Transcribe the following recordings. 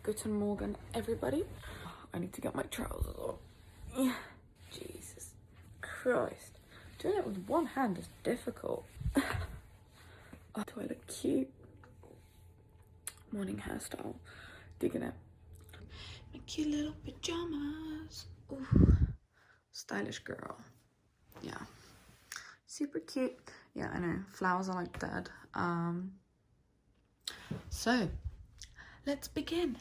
Guten Morgen, everybody. I need to get my trousers on. Jesus Christ. Doing it with one hand is difficult. Do I look cute? Morning hairstyle. Digging it. My cute little pajamas. Ooh. Stylish girl. Yeah. Super cute. Yeah, I know. Flowers are like dead. So, let's begin.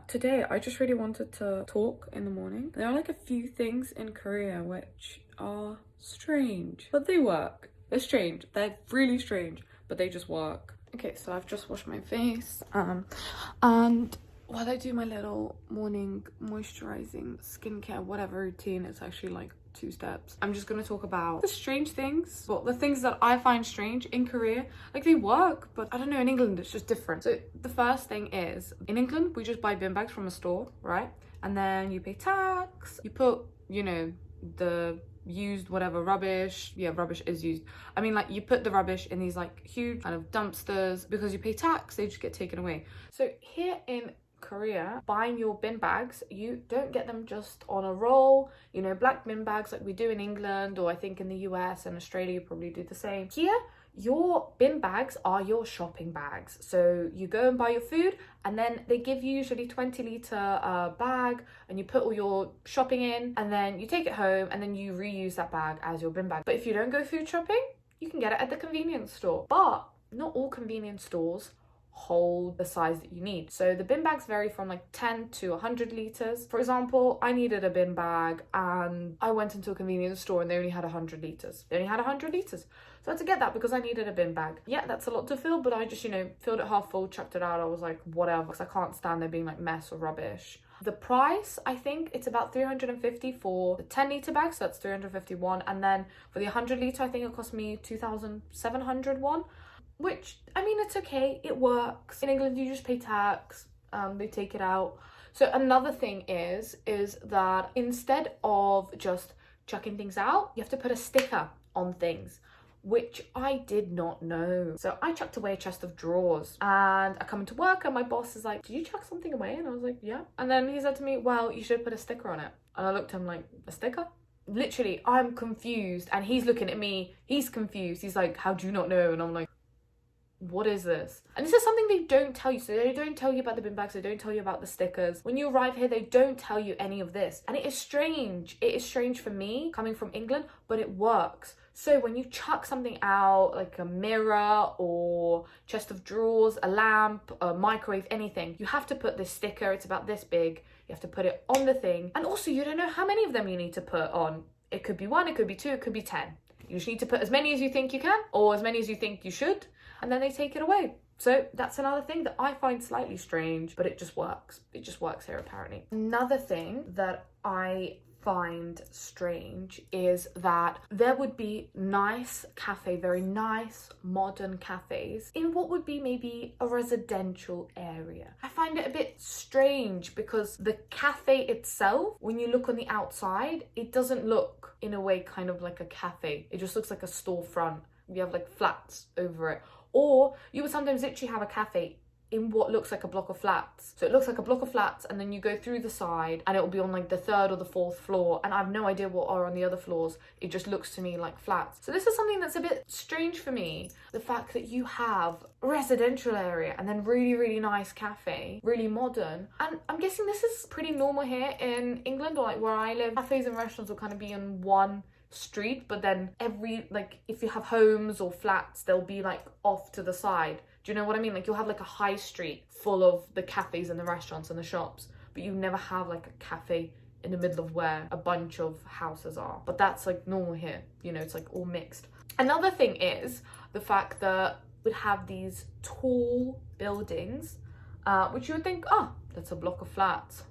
Today, I just really wanted to talk in the morning. There are like a few things in Korea which are strange, but they work. They're strange. They're really strange, but they just work. Okay, so I've just washed my face. And while I do my little morning moisturizing skincare, whatever routine, it's actually like 2 steps. I'm just gonna talk about the strange things, well, the things that I find strange in Korea. Like, they work, but I don't know, in England it's just different. So the first thing is, in England we just buy bin bags from a store, right? And then you pay tax, you put, you know, the used whatever rubbish, yeah, rubbish is used, I mean, like, you put the rubbish in these like huge kind of dumpsters. Because you pay tax, they just get taken away. So here in Korea, buying your bin bags, you don't get them just on a roll, you know, black bin bags like we do in England, or I think in the US and Australia you probably do the same. Here, your bin bags are your shopping bags. So you go and buy your food, and then they give you usually 20-litre bag, and you put all your shopping in, and then you take it home, and then you reuse that bag as your bin bag. But if you don't go food shopping, you can get it at the convenience store. But not all convenience stores hold the size that you need. So the bin bags vary from like 10 to 100 litres. For example, I needed a bin bag and I went into a convenience store and they only had 100 litres. They only had 100 litres. So I had to get that because I needed a bin bag. Yeah, that's a lot to fill, but I just, you know, filled it half full, chucked it out. I was like, whatever, because I can't stand there being like mess or rubbish. The price, I think it's about 350 for the 10-litre bag, so that's 351. And then for the 100-litre, I think it cost me 2,700 won. Which, I mean, it's okay, it works. In England, you just pay tax, they take it out. So another thing is that instead of just chucking things out, you have to put a sticker on things, which I did not know. So I chucked away a chest of drawers, and I come into work and my boss is like, did you chuck something away? And I was like, yeah. And then he said to me, well, you should put a sticker on it. And I looked at him like, a sticker? Literally, I'm confused, and he's looking at me, he's confused. He's like, how do you not know? And I'm like, what is this? And this is something they don't tell you. So they don't tell you about the bin bags, they don't tell you about the stickers. When you arrive here, they don't tell you any of this. And it is strange. It is strange for me, coming from England, but it works. So when you chuck something out, like a mirror or chest of drawers, a lamp, a microwave, anything, you have to put this sticker. It's about this big. You have to put it on the thing. And also, you don't know how many of them you need to put on. It could be 1, it could be 2, it could be 10. You just need to put as many as you think you can, or as many as you think you should, and then they take it away. So that's another thing that I find slightly strange, but it just works. It just works here, apparently. Another thing that I find strange is that there would be nice cafe, very nice modern cafes in what would be maybe a residential area. I find it a bit strange because the cafe itself, when you look on the outside, it doesn't look in a way kind of like a cafe. It just looks like a storefront. You have like flats over it. Or you would sometimes literally have a cafe in what looks like a block of flats. So it looks like a block of flats, and then you go through the side and it will be on like the 3rd or the 4th floor, and I have no idea what are on the other floors. It just looks to me like flats. So this is something that's a bit strange for me. The fact that you have a residential area and then really, really nice cafe, really modern. And I'm guessing this is pretty normal here in England, or like where I live. Cafes and restaurants will kind of be on one street, but then every, like, if you have homes or flats, they'll be like off to the side. Do you know what I mean? Like, you'll have like a high street full of the cafes and the restaurants and the shops, but you never have like a cafe in the middle of where a bunch of houses are. But that's like normal here, you know, it's like all mixed. Another thing is the fact that we'd have these tall buildings, which you would think, oh, that's a block of flats.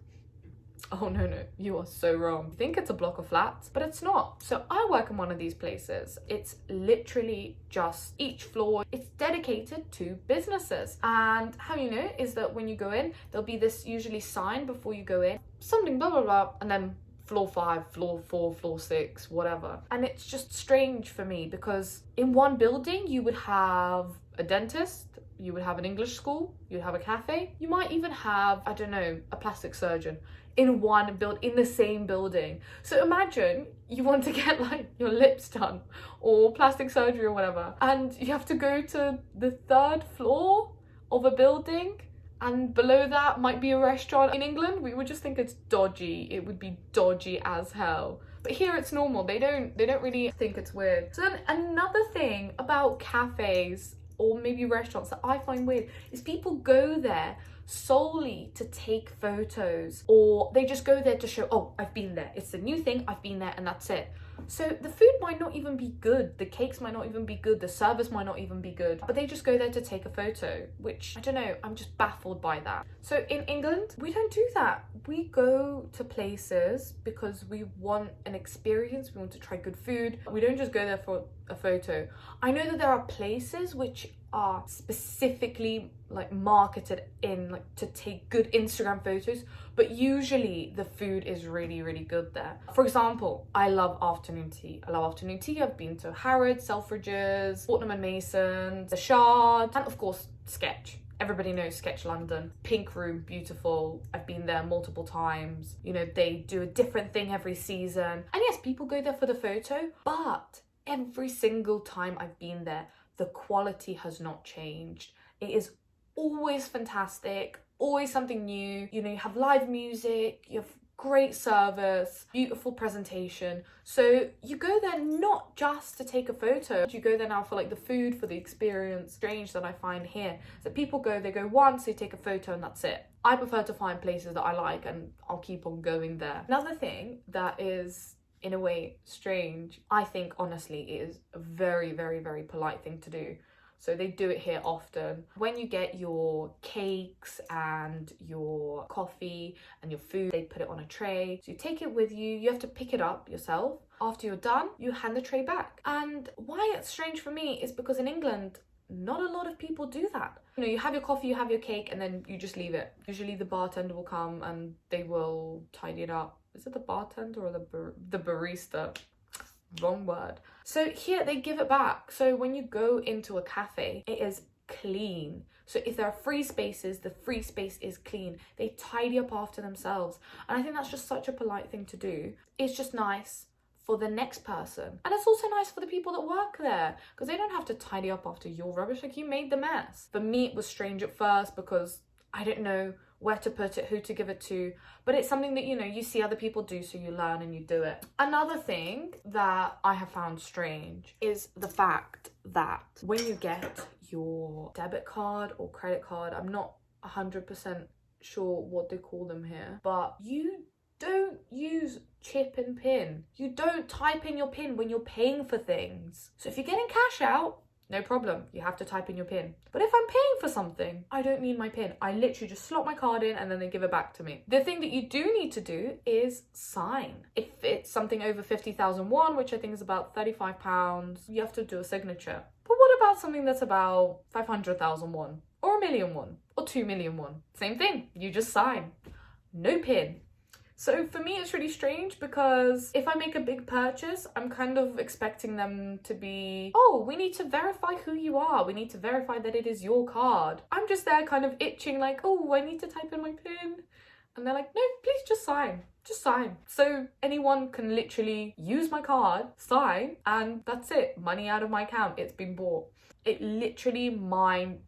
Oh no, you are so wrong. You think it's a block of flats, but it's not. So I work in one of these places. It's literally just each floor, it's dedicated to businesses. And how you know is that when you go in, there'll be this usually sign before you go in, something blah blah blah, and then floor 5, floor 4, floor 6, whatever. And it's just strange for me because in one building you would have a dentist, you would have an English school, you'd have a cafe, you might even have, I don't know, a plastic surgeon in the same building. So imagine you want to get like your lips done or plastic surgery or whatever, and you have to go to the 3rd floor of a building, and below that might be a restaurant. In England, we would just think it's dodgy. It would be dodgy as hell. But here it's normal. They don't really think it's weird. So then another thing about cafes or maybe restaurants that I find weird is people go there solely to take photos, or they just go there to show, oh, I've been there. It's the new thing, I've been there, and that's it. So the food might not even be good, the cakes might not even be good, the service might not even be good, but they just go there to take a photo, which, I don't know, I'm just baffled by that. So in England, we don't do that. We go to places because we want an experience, we want to try good food. We don't just go there for a photo. I know that there are places which are specifically like marketed in like to take good Instagram photos, but usually the food is really, really good there. For example, I love afternoon tea. I've been to Harrods, Selfridges, Fortnum and Mason's, The Shard, and of course Sketch. Everybody knows Sketch London. Pink Room, beautiful. I've been there multiple times. You know, they do a different thing every season. And yes, people go there for the photo, but every single time I've been there, the quality has not changed. It is always fantastic, always something new. You know, you have live music, you have great service, beautiful presentation. So you go there not just to take a photo, you go there now for like the food, for the experience. Strange that I find here is that people go, they go once, they take a photo and that's it. I prefer to find places that I like and I'll keep on going there. Another thing that is in a way strange, I think honestly it is a very, very, very polite thing to do. So they do it here often. When you get your cakes and your coffee and your food, they put it on a tray. So you take it with you, you have to pick it up yourself. After you're done, you hand the tray back. And why it's strange for me is because in England, not a lot of people do that. You know, you have your coffee, you have your cake, and then you just leave it. Usually the bartender will come and they will tidy it up. Is it the bartender or the barista? Wrong word. So here they give it back. So when you go into a cafe, it is clean. So if there are free spaces, the free space is clean. They tidy up after themselves. And I think that's just such a polite thing to do. It's just nice for the next person. And it's also nice for the people that work there because they don't have to tidy up after your rubbish. Like, you made the mess. For me, it was strange at first because I didn't know where to put it, who to give it to, but it's something that, you know, you see other people do, so you learn and you do it. Another thing that I have found strange is the fact that when you get your debit card or credit card, I'm not 100% sure what they call them here, but you don't use chip and pin. You don't type in your pin when you're paying for things. So if you're getting cash out, no problem, you have to type in your PIN. But if I'm paying for something, I don't need my PIN. I literally just slot my card in and then they give it back to me. The thing that you do need to do is sign. If it's something over 50,000 won, which I think is about £35, you have to do a signature. But what about something that's about 500,000 won? Or 1,000,000 won? Or 2,000,000 won? Same thing, you just sign. No PIN. So for me, it's really strange because if I make a big purchase, I'm kind of expecting them to be, oh, we need to verify who you are. We need to verify that it is your card. I'm just there kind of itching like, oh, I need to type in my PIN. And they're like, no, please just sign. Just sign. So anyone can literally use my card, sign, and that's it. Money out of my account. It's been bought. It literally mined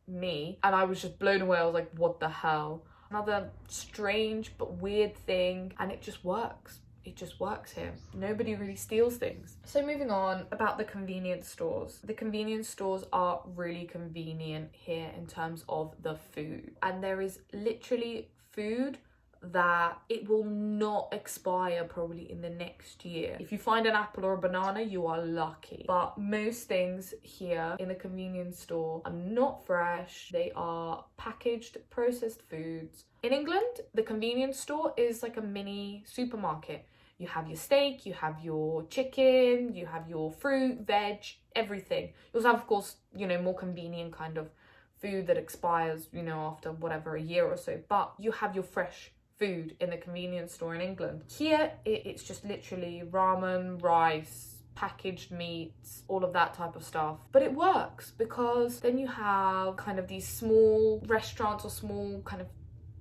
me. And I was just blown away. I was like, what the hell? Another strange but weird thing, and it just works. It just works here. Nobody really steals things. So moving on about the convenience stores. The convenience stores are really convenient here in terms of the food. And there is literally food that it will not expire probably in the next year. If you find an apple or a banana, you are lucky. But most things here in the convenience store are not fresh. They are packaged, processed foods. In England, the convenience store is like a mini supermarket. You have your steak, you have your chicken, you have your fruit, veg, everything. You also have, of course, you know, more convenient kind of food that expires, you know, after whatever, a year or so. But you have your fresh food in the convenience store in England. Here, it's just literally ramen, rice, packaged meats, all of that type of stuff. But it works because then you have kind of these small restaurants or small kind of,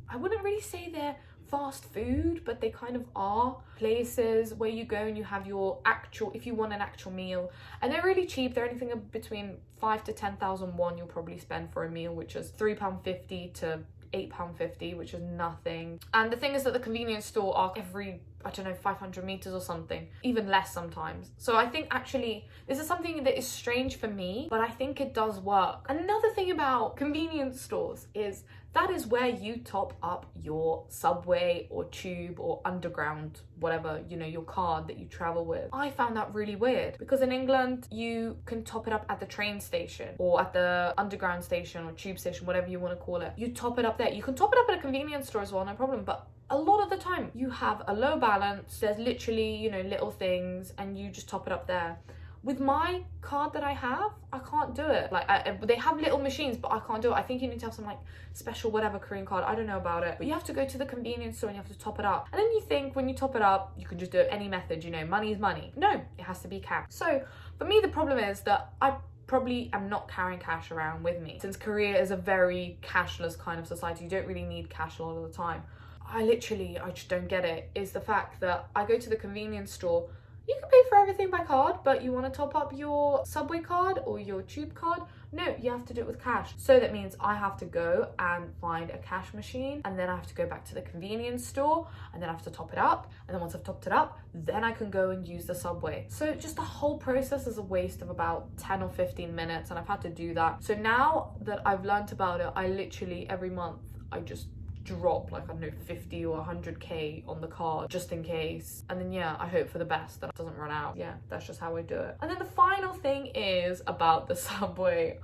I wouldn't really say they're fast food, but they kind of are places where you go and you have your actual, if you want an actual meal, and they're really cheap. They're anything between 5 to 10,000 won you'll probably spend for a meal, which is £3.50 to £8.50, which is nothing. And the thing is that the convenience store are every, I don't know, 500 meters or something, even less sometimes. So I think actually this is something that is strange for me, but I think it does work. Another thing about convenience stores is that is where you top up your subway or tube or underground, whatever, you know, your card that you travel with. I found that really weird because in England, you can top it up at the train station or at the underground station or tube station, whatever you want to call it. You top it up there. You can top it up at a convenience store as well, no problem. But a lot of the time you have a low balance. There's literally, you know, little things and you just top it up there. With my card that I have, I can't do it. Like, they have little machines, but I can't do it. I think you need to have some like special whatever Korean card. I don't know about it. But you have to go to the convenience store and you have to top it up. And then you think when you top it up, you can just do it any method, you know, money is money. No, it has to be cash. So for me, the problem is that I probably am not carrying cash around with me. Since Korea is a very cashless kind of society, you don't really need cash a lot of the time. I just don't get it, is the fact that I go to the convenience store. You can pay for everything by card, but you want to top up your subway card or your tube card? No, you have to do it with cash. So that means I have to go and find a cash machine, and then I have to go back to the convenience store, and then I have to top it up. And then once I've topped it up, then I can go and use the subway. So just the whole process is a waste of about 10 or 15 minutes, and I've had to do that. So now that I've learned about it, I literally every month, I just drop like, I don't know, 50 or 100k on the card just in case, and then yeah, I hope for the best that it doesn't run out. Yeah, that's just how I do it. And then the final thing is about the subway.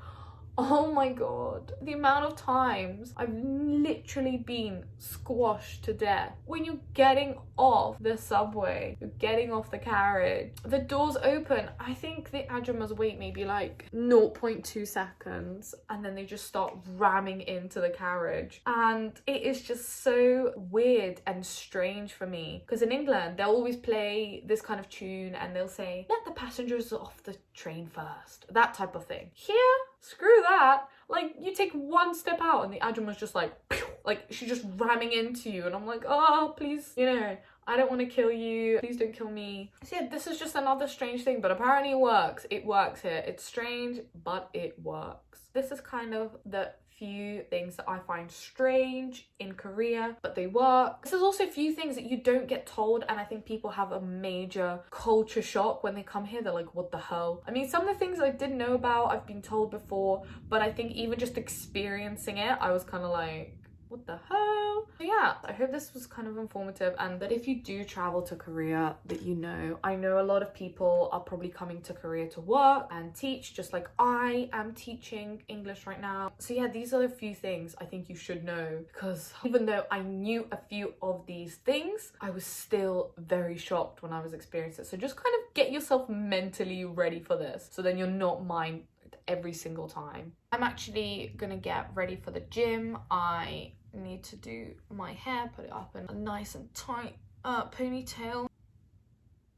Oh my god, the amount of times I've literally been squashed to death. When you're getting off the subway, you're getting off the carriage, the doors open. I think the ajumas wait maybe like 0.2 seconds and then they just start ramming into the carriage. And it is just so weird and strange for me because in England, they'll always play this kind of tune and they'll say, let the passengers off the train first, that type of thing. Here, screw that. Like, you take one step out and the ajuma's just like, pew, like she's just ramming into you, and I'm like, oh, please, you know, I don't want to kill you, please don't kill me. So yeah, this is just another strange thing, but apparently it works. It works here. It's strange, but it works. This is kind of the few things that I find strange in Korea, but they work. There's also a few things that you don't get told, and I think people have a major culture shock when they come here. They're like, what the hell? I mean, some of the things I didn't know about, I've been told before, but I think even just experiencing it, I was kind of like, what the hell? So yeah, I hope this was kind of informative, and that if you do travel to Korea, that you know, I know a lot of people are probably coming to Korea to work and teach, just like I am teaching English right now. So yeah, these are a few things I think you should know, because even though I knew a few of these things, I was still very shocked when I was experiencing it. So just kind of get yourself mentally ready for this, so then you're not mind every single time. I'm actually gonna get ready for the gym. I need to do my hair, put it up in a nice and tight ponytail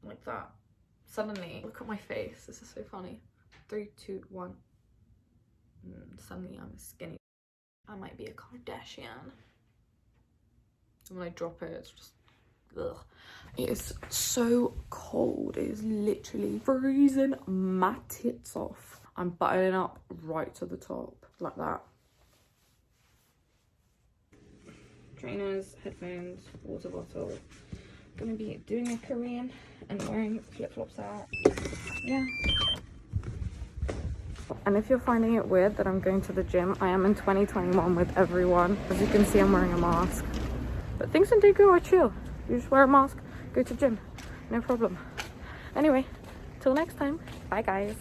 like that. Suddenly, look at my face, this is so funny. 3, 2, 1. Suddenly I'm skinny. I might be a Kardashian. And when I drop it, it's just ugh. It is so cold. It is literally freezing my tits off. I'm buttoning up right to the top like that. Trainers, headphones, water bottle. Gonna be doing a Korean and wearing flip-flops out. Yeah. And if you're finding it weird that I'm going to the gym, I am in 2021 with everyone. As you can see, I'm wearing a mask. But things in Daegu are chill. You just wear a mask, go to gym, no problem. Anyway, till next time, bye guys.